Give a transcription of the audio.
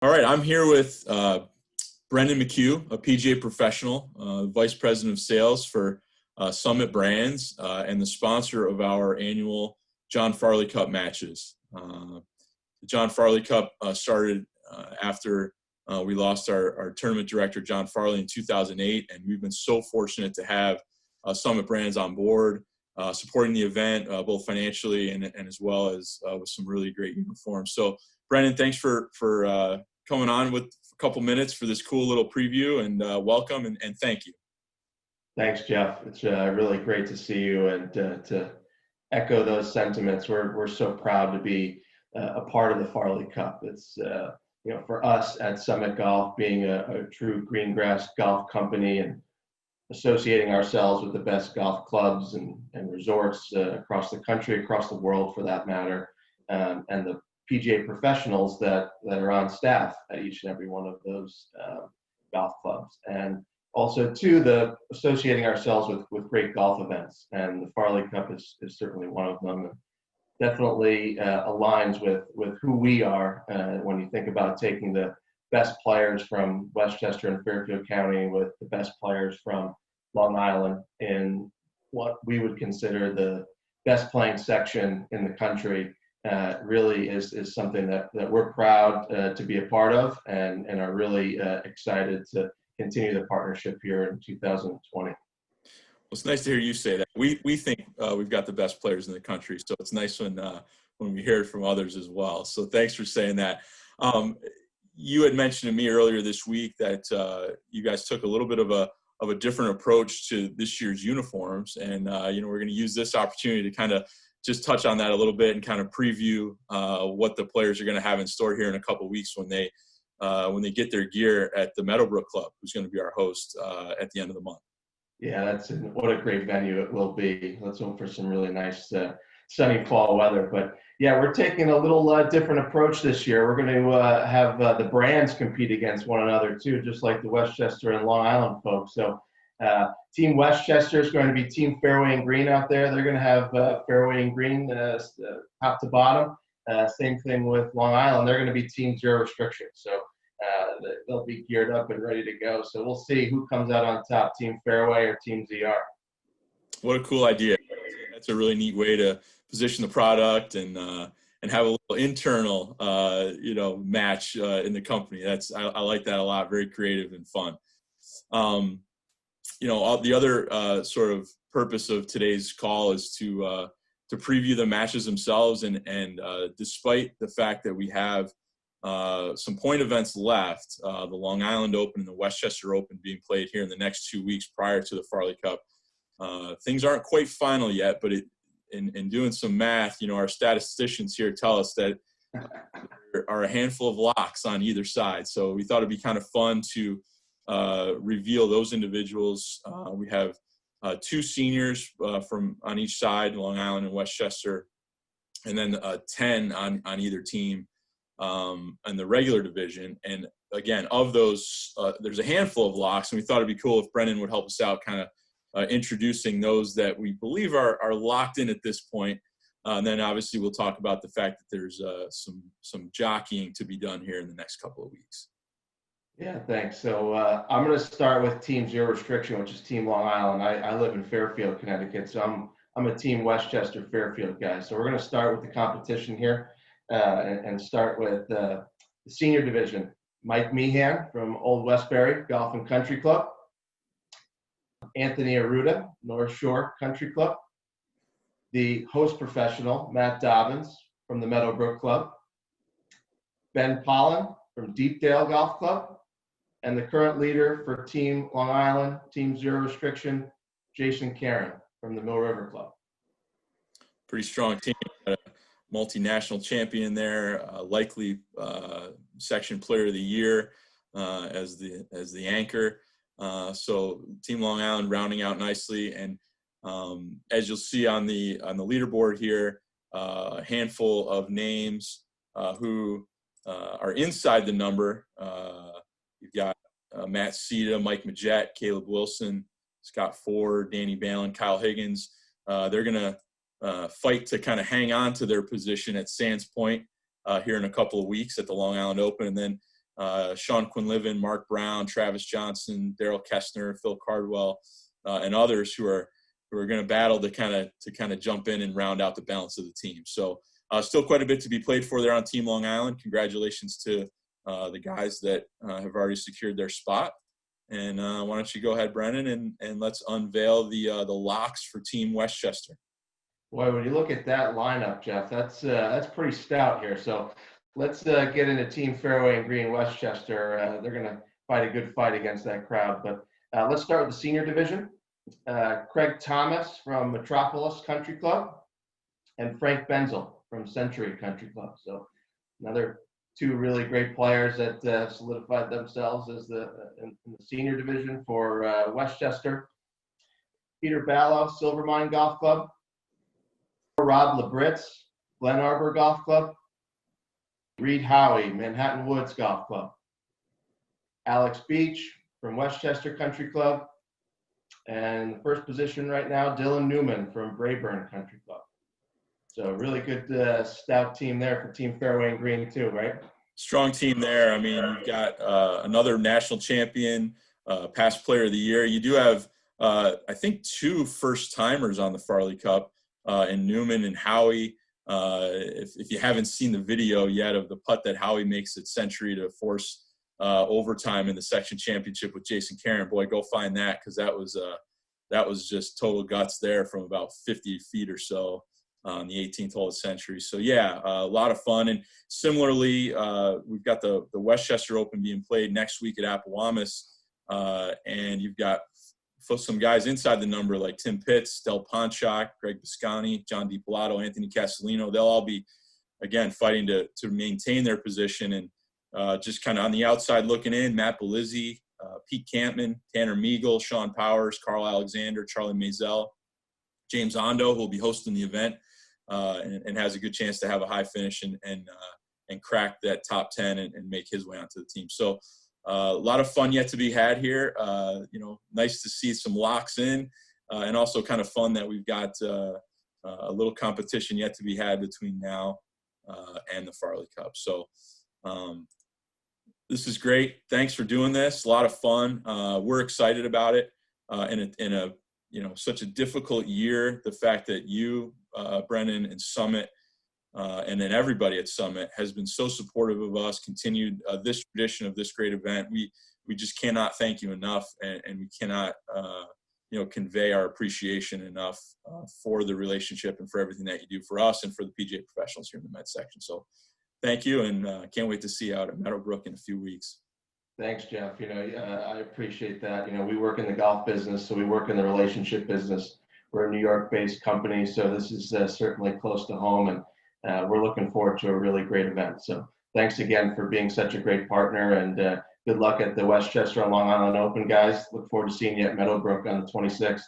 All right, I'm here with Brendan McHugh, a PGA professional, Vice President of Sales for Summit Brands, and the sponsor of our annual John Farley Cup matches. The John Farley Cup started after we lost our tournament director, John Farley, in 2008, and we've been so fortunate to have Summit Brands on board, supporting the event, both financially and as well as with some really great uniforms. So, Brendan, thanks for coming on with a couple minutes for this cool little preview, and welcome and thank you. Thanks, Jeff. It's really great to see you, and to echo those sentiments. We're so proud to be a part of the Farley Cup. It's for us at Summit Golf, being a true green grass golf company and associating ourselves with the best golf clubs and resorts across the country, across the world for that matter, and the PGA professionals that are on staff at each and every one of those golf clubs. And also, too, the associating ourselves with great golf events. And the Farley Cup is certainly one of them. And definitely aligns with who we are when you think about taking the best players from Westchester and Fairfield County with the best players from Long Island in what we would consider the best playing section in the country. Really is something that we're proud to be a part of, and are really excited to continue the partnership here in 2020. Well, it's nice to hear you say that. We think we've got the best players in the country, so it's nice when we hear it from others as well. So thanks for saying that. You had mentioned to me earlier this week that you guys took a little bit of a different approach to this year's uniforms, and we're going to use this opportunity to kind of just touch on that a little bit and kind of preview what the players are going to have in store here in a couple of weeks when they get their gear at the Meadow Brook Club, who's going to be our host at the end of the month. Yeah, what a great venue it will be. Let's hope for some really nice sunny fall weather. But yeah, we're taking a little different approach this year. We're going to have the brands compete against one another too, just like the Westchester and Long Island folks. So Team Westchester is going to be Team Fairway and Green out there. They're going to have Fairway and Green top to bottom. Same thing with Long Island. They're going to be Team Zero Restriction. So they'll be geared up and ready to go. So we'll see who comes out on top, Team Fairway or Team ZR. What a cool idea. That's a really neat way to position the product and have a little internal, match in the company. I like that a lot. Very creative and fun. The other sort of purpose of today's call is to preview the matches themselves, and despite the fact that we have some point events left, the Long Island Open and the Westchester Open being played here in the next 2 weeks prior to the Farley Cup, things aren't quite final yet, but in doing some math, our statisticians here tell us that there are a handful of locks on either side. So we thought it'd be kind of fun to reveal those individuals. We have 2 seniors from on each side, Long Island and Westchester, and then 10 on either team in the regular division. And again, of those, there's a handful of locks, and we thought it'd be cool if Brendan would help us out kind of introducing those that we believe are locked in at this point. And then obviously we'll talk about the fact that there's some jockeying to be done here in the next couple of weeks. Yeah, thanks. So I'm going to start with Team Zero Restriction, which is Team Long Island. I live in Fairfield, Connecticut, so I'm a Team Westchester Fairfield guy. So we're going to start with the competition here and start with the senior division. Mike Meehan from Old Westbury Golf and Country Club. Anthony Arruda, North Shore Country Club. The host professional, Matt Dobbins from the Meadow Brook Club. Ben Pollan from Deepdale Golf Club. And the current leader for Team Long Island, Team Zero Restriction, Jason Caron from the Mill River Club. Pretty strong team. A multinational champion there, likely section player of the year as the anchor. So Team Long Island rounding out nicely, and as you'll see on the leaderboard here, a handful of names who are inside the number. You've got Matt Sita, Mike Majette, Caleb Wilson, Scott Ford, Danny Balin, Kyle Higgins. They're going to fight to kind of hang on to their position at Sands Point here in a couple of weeks at the Long Island Open. And then Sean Quinlivan, Mark Brown, Travis Johnson, Daryl Kestner, Phil Cardwell, and others who are going to battle to kind of jump in and round out the balance of the team. So still quite a bit to be played for there on Team Long Island. Congratulations to the guys that have already secured their spot. And why don't you go ahead, Brennan, and let's unveil the locks for Team Westchester. Boy, when you look at that lineup, Jeff, that's pretty stout here. So let's get into Team Fairway and Green Westchester. They're going to fight a good fight against that crowd. But let's start with the senior division. Craig Thomas from Metropolis Country Club and Frank Benzel from Century Country Club. So another two really great players that solidified themselves as in the senior division for Westchester. Peter Ballo, Silvermine Golf Club. Rob Labritz, Glen Arbor Golf Club. Reed Howie, Manhattan Woods Golf Club. Alex Beach from Westchester Country Club. And the first position right now, Dylan Newman from Brayburn Country Club. So really good stout team there for Team Fairway and Green too, right? Strong team there. I mean, you've got another national champion, past player of the year. You do have, I think, two first-timers on the Farley Cup in Newman and Howie. If you haven't seen the video yet of the putt that Howie makes at Century to force overtime in the section championship with Jason Caron, boy, go find that, because that was just total guts there from about 50 feet or so on the 18th hole of Century. So yeah, a lot of fun. And similarly, we've got the Westchester Open being played next week at Appowamus, and you've got some guys inside the number like Tim Pitts, Del Ponchak, Greg Biscani, John DiPilato, Anthony Castellino. They'll all be, again, fighting to maintain their position. And just kind of on the outside looking in, Matt Belizzi, Pete Campman, Tanner Meagle, Sean Powers, Carl Alexander, Charlie Mazel, James Ondo, who will be hosting the event and has a good chance to have a high finish and crack that top 10 and make his way onto the team. So a lot of fun yet to be had here. Nice to see some locks in, and also kind of fun that we've got a little competition yet to be had between now and the Farley Cup. So this is great. Thanks for doing this. A lot of fun. We're excited about it. In a such a difficult year, the fact that you, Brennan, and Summit, and then everybody at Summit has been so supportive of us, continued this tradition of this great event. We just cannot thank you enough, and we cannot convey our appreciation enough for the relationship and for everything that you do for us and for the PGA professionals here in the Med section. So thank you, and can't wait to see you out at Meadow Brook in a few weeks. Thanks, Jeff. I appreciate that. We work in the golf business, so we work in the relationship business. We're a New York-based company, so this is certainly close to home, and we're looking forward to a really great event. So thanks again for being such a great partner, and good luck at the Westchester and Long Island Open, guys. Look forward to seeing you at Meadow Brook on the 26th.